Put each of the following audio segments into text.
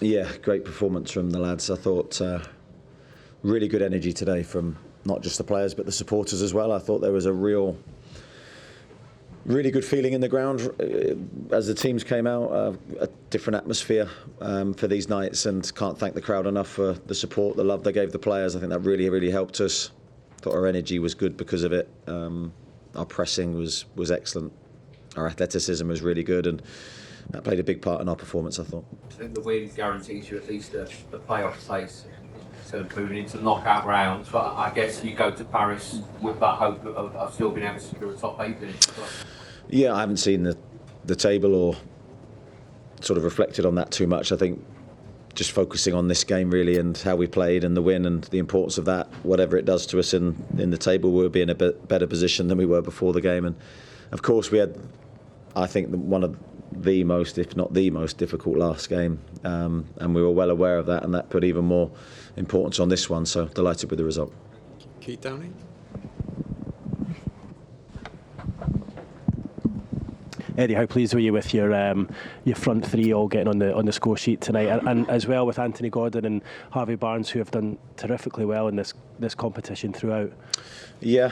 Yeah, great performance from the lads. I thought really good energy today from not just the players but the supporters as well. I thought there was a really good feeling in the ground as the teams came out. A different atmosphere for these nights, and can't thank the crowd enough for the support, the love they gave the players. I think that really helped us. Thought our energy was good because of it. Our pressing was excellent. Our athleticism was really good, and that played a big part in our performance, I thought. I think the win guarantees you at least a playoff place, so moving into knockout rounds. But I guess you go to Paris with that hope of still being able to secure a top 8 finish. Yeah, I haven't seen the table or sort of reflected on that too much. I think just focusing on this game really and how we played and the win and the importance of that, whatever it does to us in the table, we'll be in a bit better position than we were before the game. And of course we had, I think, one of the most, if not the most difficult last game, and we were well aware of that, and that put even more importance on this one, so delighted with the result. Keith Downey. Eddie, how pleased were you with your front three all getting on the score sheet tonight, and as well with Anthony Gordon and Harvey Barnes, who have done terrifically well in this competition throughout? Yeah,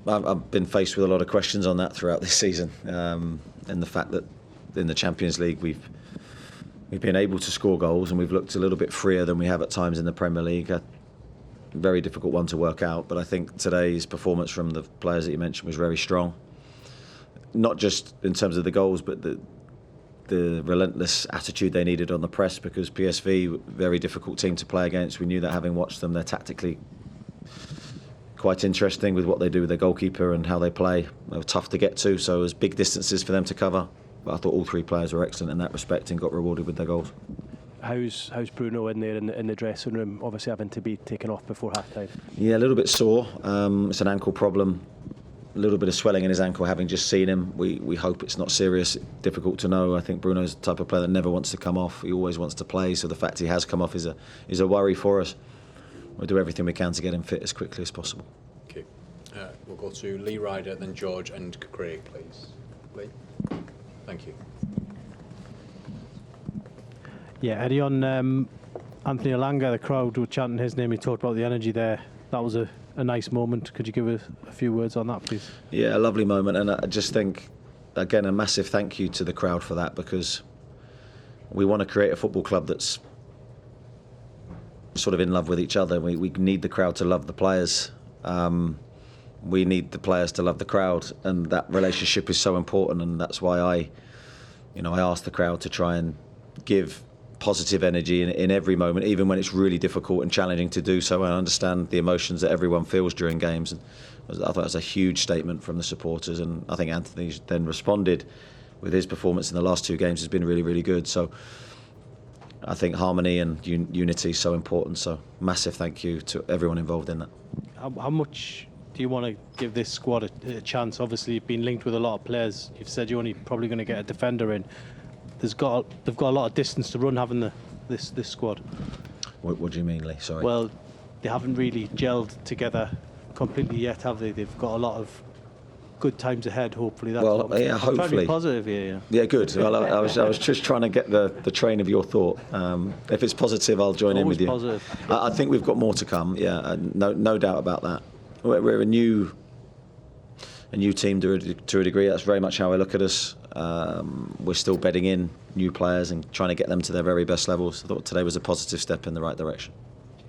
I've been faced with a lot of questions on that throughout this season, and the fact that in the Champions League we've been able to score goals and we've looked a little bit freer than we have at times in the Premier League. A very difficult one to work out, but I think today's performance from the players that you mentioned was very strong. Not just in terms of the goals, but the relentless attitude they needed on the press, because PSV, very difficult team to play against. We knew that having watched them. They're tactically quite interesting with what they do with their goalkeeper and how they play. They were tough to get to, so it was big distances for them to cover. But I thought all three players were excellent in that respect and got rewarded with their goals. How's Bruno in there in the dressing room, obviously having to be taken off before half-time? Yeah, a little bit sore. It's an ankle problem. A little bit of swelling in his ankle, having just seen him. We hope it's not serious. Difficult to know. I think Bruno's the type of player that never wants to come off. He always wants to play, so the fact he has come off is a worry for us. We'll do everything we can to get him fit as quickly as possible. Okay. We'll go to Lee Ryder, then George and Craig, please. Lee. Thank you. Yeah, Eddie, on Anthony Elanga, the crowd were chanting his name. He talked about the energy there. That was a nice moment. Could you give a few words on that, please? Yeah, a lovely moment, and I just think, again, a massive thank you to the crowd for that, because we want to create a football club that's sort of in love with each other. We need the crowd to love the players. We need the players to love the crowd, and that relationship is so important, and that's why I ask the crowd to try and give positive energy in every moment, even when it's really difficult and challenging to do so. I understand the emotions that everyone feels during games, and I thought it was a huge statement from the supporters, and I think Anthony's then responded with his performance in the last two games has been really good. So I think harmony and unity is so important, so massive thank you to everyone involved in that. How much do you want to give this squad a chance? Obviously you've been linked with a lot of players. You've said you're only probably going to get a defender in. They've got a lot of distance to run, having this squad. What do you mean, Lee? Sorry. Well, they haven't really gelled together completely yet, have they? They've got a lot of good times ahead. Hopefully, that's well, yeah, I'm hopefully. trying to be positive here. Yeah, good. Well, I was just trying to get the train of your thought. If it's positive, I'll join in with you. Positive. I think we've got more to come. Yeah, no doubt about that. We're a new team to a degree. That's very much how I look at us. We're still bedding in new players and trying to get them to their very best levels. I thought today was a positive step in the right direction.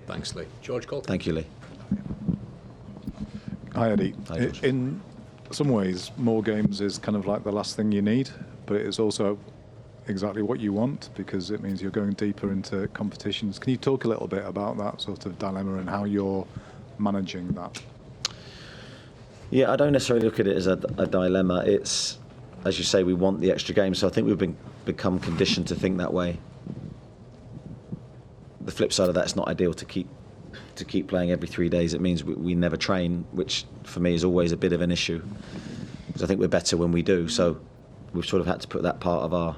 Thanks, Lee. George Colton. Thank you, Lee. Hi, Eddie. Hi, George. In some ways, more games is kind of like the last thing you need, but it is also exactly what you want, because it means you're going deeper into competitions. Can you talk a little bit about that sort of dilemma and how you're managing that? Yeah, I don't necessarily look at it as a dilemma. It's, as you say, we want the extra games, so I think we've become conditioned to think that way. The flip side of that, it's not ideal to keep playing every 3 days. It means we never train, which for me is always a bit of an issue, because I think we're better when we do. So we've sort of had to put that part of our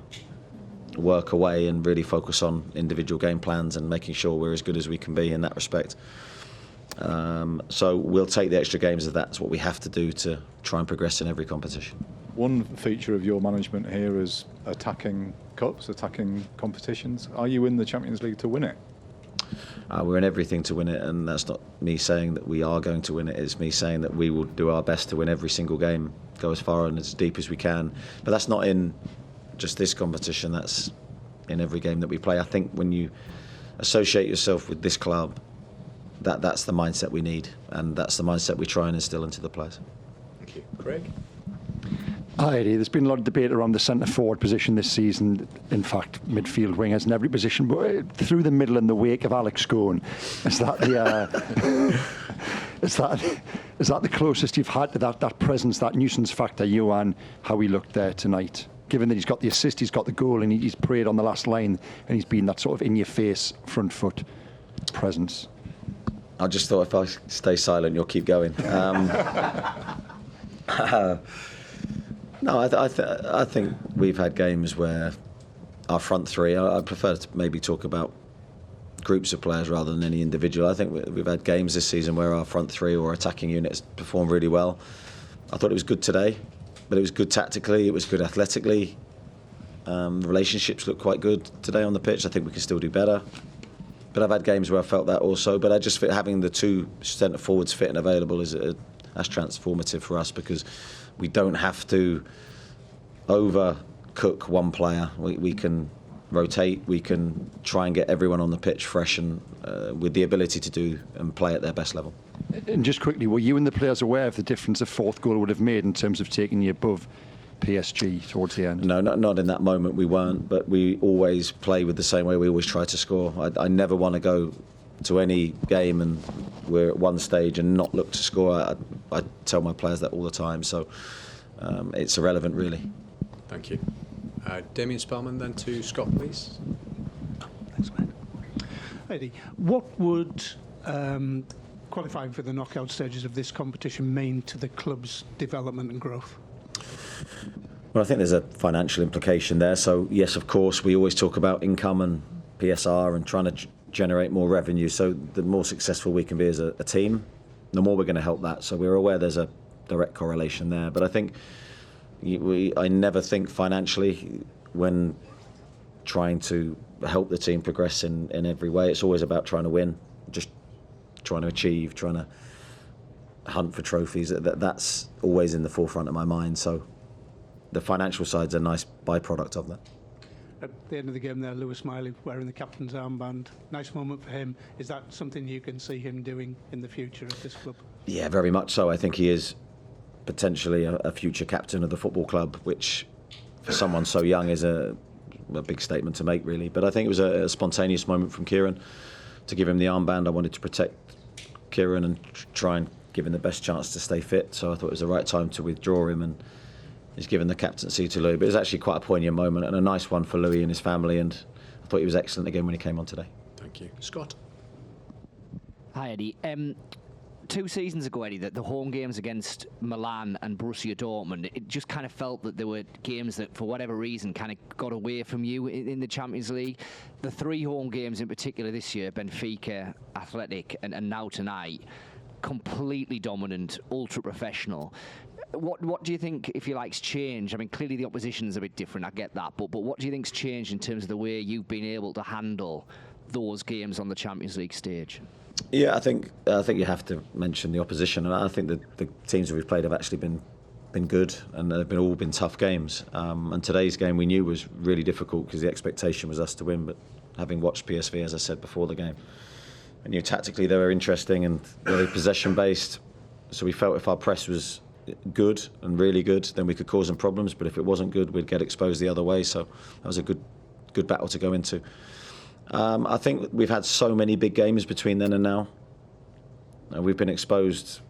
work away and really focus on individual game plans and making sure we're as good as we can be in that respect. So we'll take the extra games if that's what we have to do to try and progress in every competition. one feature of your management here is attacking cups, attacking competitions. Are you in the Champions League to win it? We're in everything to win it, and that's not me saying that we are going to win it. It's me saying that we will do our best to win every single game, go as far and as deep as we can. But that's not in just this competition, that's in every game that we play. I think when you associate yourself with this club, that's the mindset we need, and that's the mindset we try and instill into the players. Thank you. Craig? Hi, Eddie. There's been a lot of debate around the centre-forward position this season. In fact, midfield wingers in every position. But through the middle and the wake of Alex going, is that the closest you've had to that presence, that nuisance factor, you and how he looked there tonight? Given that he's got the assist, he's got the goal, and he's prayed on the last line, and he's been that sort of in-your-face front foot presence. I just thought if I stay silent, you'll keep going. No, I think we've had games where our front three, I prefer to maybe talk about groups of players rather than any individual. I think we've had games this season where our front three or attacking units performed really well. I thought it was good today, but it was good tactically, it was good athletically. Relationships look quite good today on the pitch. I think we can still do better. But I've had games where I felt that also. But I just think having the two centre forwards fit and available that's transformative for us, because we don't have to overcook one player. We can rotate, we can try and get everyone on the pitch fresh and with the ability to do and play at their best level. And just quickly, were you and the players aware of the difference a fourth goal would have made in terms of taking you above PSG towards the end? No, not in that moment we weren't, but we always play with the same way. We always try to score. I never want to go to any game and we're at one stage and not look to score. I tell my players that all the time, so it's irrelevant really. Thank you. Damien Spellman, then to Scott, please. Thanks, mate. Eddie, what would qualifying for the knockout stages of this competition mean to the club's development and growth? Well, I think there's a financial implication there. So yes, of course, we always talk about income and PSR and trying to generate more revenue. So the more successful we can be as a team, the more we're going to help that. So we're aware there's a direct correlation there. But I think I never think financially when trying to help the team progress in every way. It's always about trying to win, just trying to achieve, trying to hunt for trophies. That's always in the forefront of my mind. So the financial side's a nice byproduct of that. At the end of the game there, Lewis Miley wearing the captain's armband. Nice moment for him. Is that something you can see him doing in the future at this club? Yeah, very much so. I think he is potentially a future captain of the football club, which for someone so young is a big statement to make, really. But I think it was a spontaneous moment from Kieran to give him the armband. I wanted to protect Kieran and try and give him the best chance to stay fit. So I thought it was the right time to withdraw him, and he's given the captaincy to Louis. But it was actually quite a poignant moment and a nice one for Louis and his family, and I thought he was excellent again when he came on today. Thank you. Scott? Hi, Eddie. 2 seasons ago, Eddie, the home games against Milan and Borussia Dortmund, it just kind of felt that there were games that, for whatever reason, kind of got away from you in the Champions League. The 3 home games in particular this year, Benfica, Athletic, and now tonight, completely dominant, ultra-professional. What do you think, if you like's changed? I mean, clearly the opposition's a bit different, I get that, but what do you think's changed in terms of the way you've been able to handle those games on the Champions League stage? Yeah, I think you have to mention the opposition, and I think the teams that we've played have actually been good, and they've all been tough games. And today's game we knew was really difficult because the expectation was us to win. But having watched PSV, as I said before the game, I knew tactically they were interesting and very possession based. So we felt if our press was good and really good, then we could cause them problems. But if it wasn't good, we'd get exposed the other way. So that was a good battle to go into. I think we've had so many big games between then and now. We've been exposed.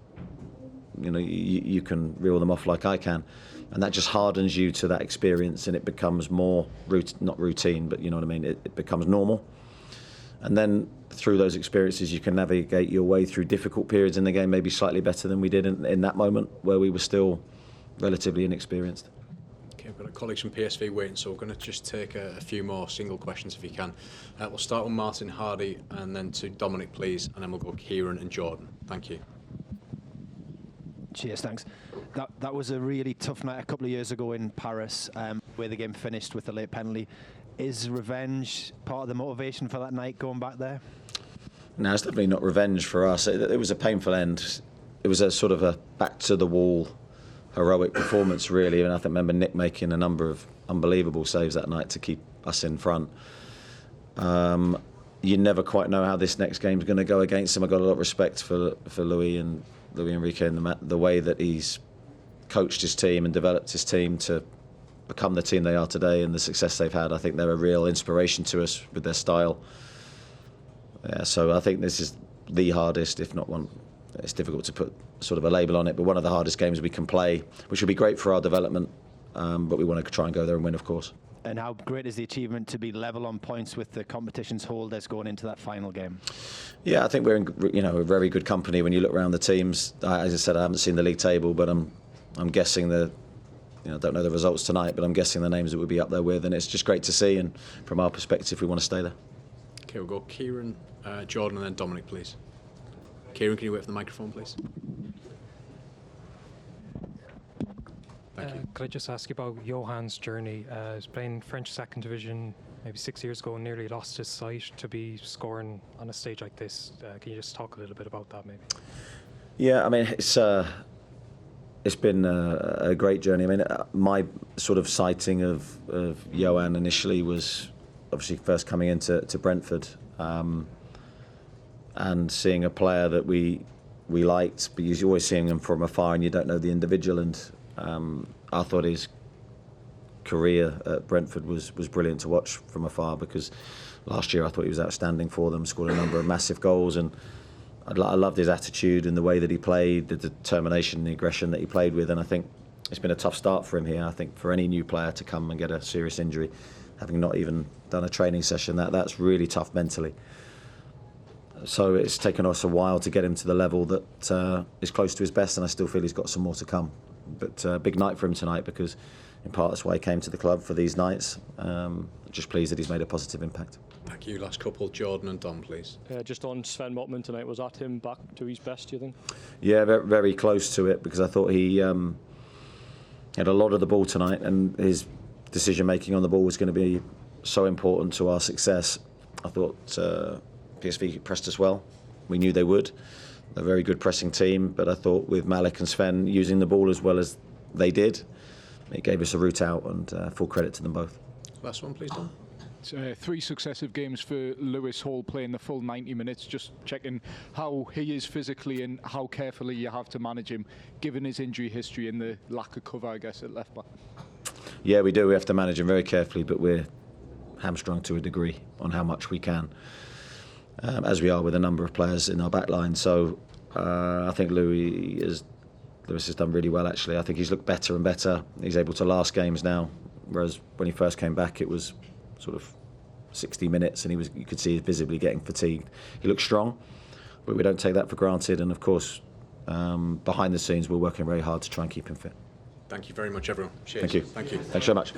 You know, you can reel them off like I can, and that just hardens you to that experience, and it becomes more not routine, but you know what I mean. It becomes normal, and then through those experiences, you can navigate your way through difficult periods in the game, maybe slightly better than we did in that moment where we were still relatively inexperienced. We've got colleagues from PSV waiting, so we're going to just take a few more single questions if you can. We'll start with Martin Hardy and then to Dominic, please, and then we'll go Kieran and Jordan. Thank you. Cheers, thanks. That was a really tough night a couple of years ago in Paris, where the game finished with a late penalty. Is revenge part of the motivation for that night, going back there? No, it's definitely not revenge for us. It was a painful end. It was a sort of a back-to-the-wall heroic performance, really. And I remember Nick making a number of unbelievable saves that night to keep us in front. You never quite know how this next game's going to go against him. I've got a lot of respect for Louis Enrique and the way that he's coached his team and developed his team to become the team they are today and the success they've had. I think they're a real inspiration to us with their style. Yeah, so I think this is the hardest, if not one. It's difficult to put sort of a label on it, but one of the hardest games we can play, which would be great for our development. But we want to try and go there and win, of course. And how great is the achievement to be level on points with the competition's holders going into that final game? Yeah, I think we're in a very good company when you look around the teams. As I said, I haven't seen the league table, but I'm guessing I don't know the results tonight, but I'm guessing the names that we'll be up there with, and it's just great to see. And from our perspective, we want to stay there. Okay, we'll go Kieran, Jordan, and then Dominic, please. Kieran, can you wait for the microphone, please? Thank you. Could I just ask you about Johann's journey? He was playing French second division maybe 6 years ago and nearly lost his sight to be scoring on a stage like this. Can you just talk a little bit about that, maybe? Yeah, I mean, it's been a great journey. I mean, my sort of sighting of Johann initially was obviously first coming into Brentford and seeing a player that we liked, but you're always seeing him from afar and you don't know the individual. And I thought his career at Brentford was brilliant to watch from afar, because last year I thought he was outstanding for them, scored a number of massive goals, and I loved his attitude and the way that he played, the determination, the aggression that he played with. And I think it's been a tough start for him here. I think for any new player to come and get a serious injury, having not even done a training session, that's really tough mentally. So it's taken us a while to get him to the level that is close to his best, and I still feel he's got some more to come. But big night for him tonight, because in part that's why he came to the club for these nights. Just pleased that he's made a positive impact. Thank you. Last couple, Jordan and Dom, please. Just on Sven Motman tonight, was that him back to his best, do you think? Yeah, very, very close to it, because I thought he had a lot of the ball tonight, and his decision making on the ball was going to be so important to our success. I thought PSV pressed us well. We knew they would. They're a very good pressing team, but I thought with Malik and Sven using the ball as well as they did, it gave us a route out, and full credit to them both. Last one, please, Dom. 3 successive games for Lewis Hall, playing the full 90 minutes. Just checking how he is physically and how carefully you have to manage him, given his injury history and the lack of cover, I guess, at left back. Yeah, we do. We have to manage him very carefully, but we're hamstrung to a degree on how much we can, as we are with a number of players in our back line. So I think Lewis has done really well, actually. I think he's looked better and better. He's able to last games now, whereas when he first came back, it was sort of 60 minutes and you could see he's visibly getting fatigued. He looks strong, but we don't take that for granted. And of course, behind the scenes, we're working very hard to try and keep him fit. Thank you very much, everyone. Cheers. Thank you. Thank you. Thanks so much.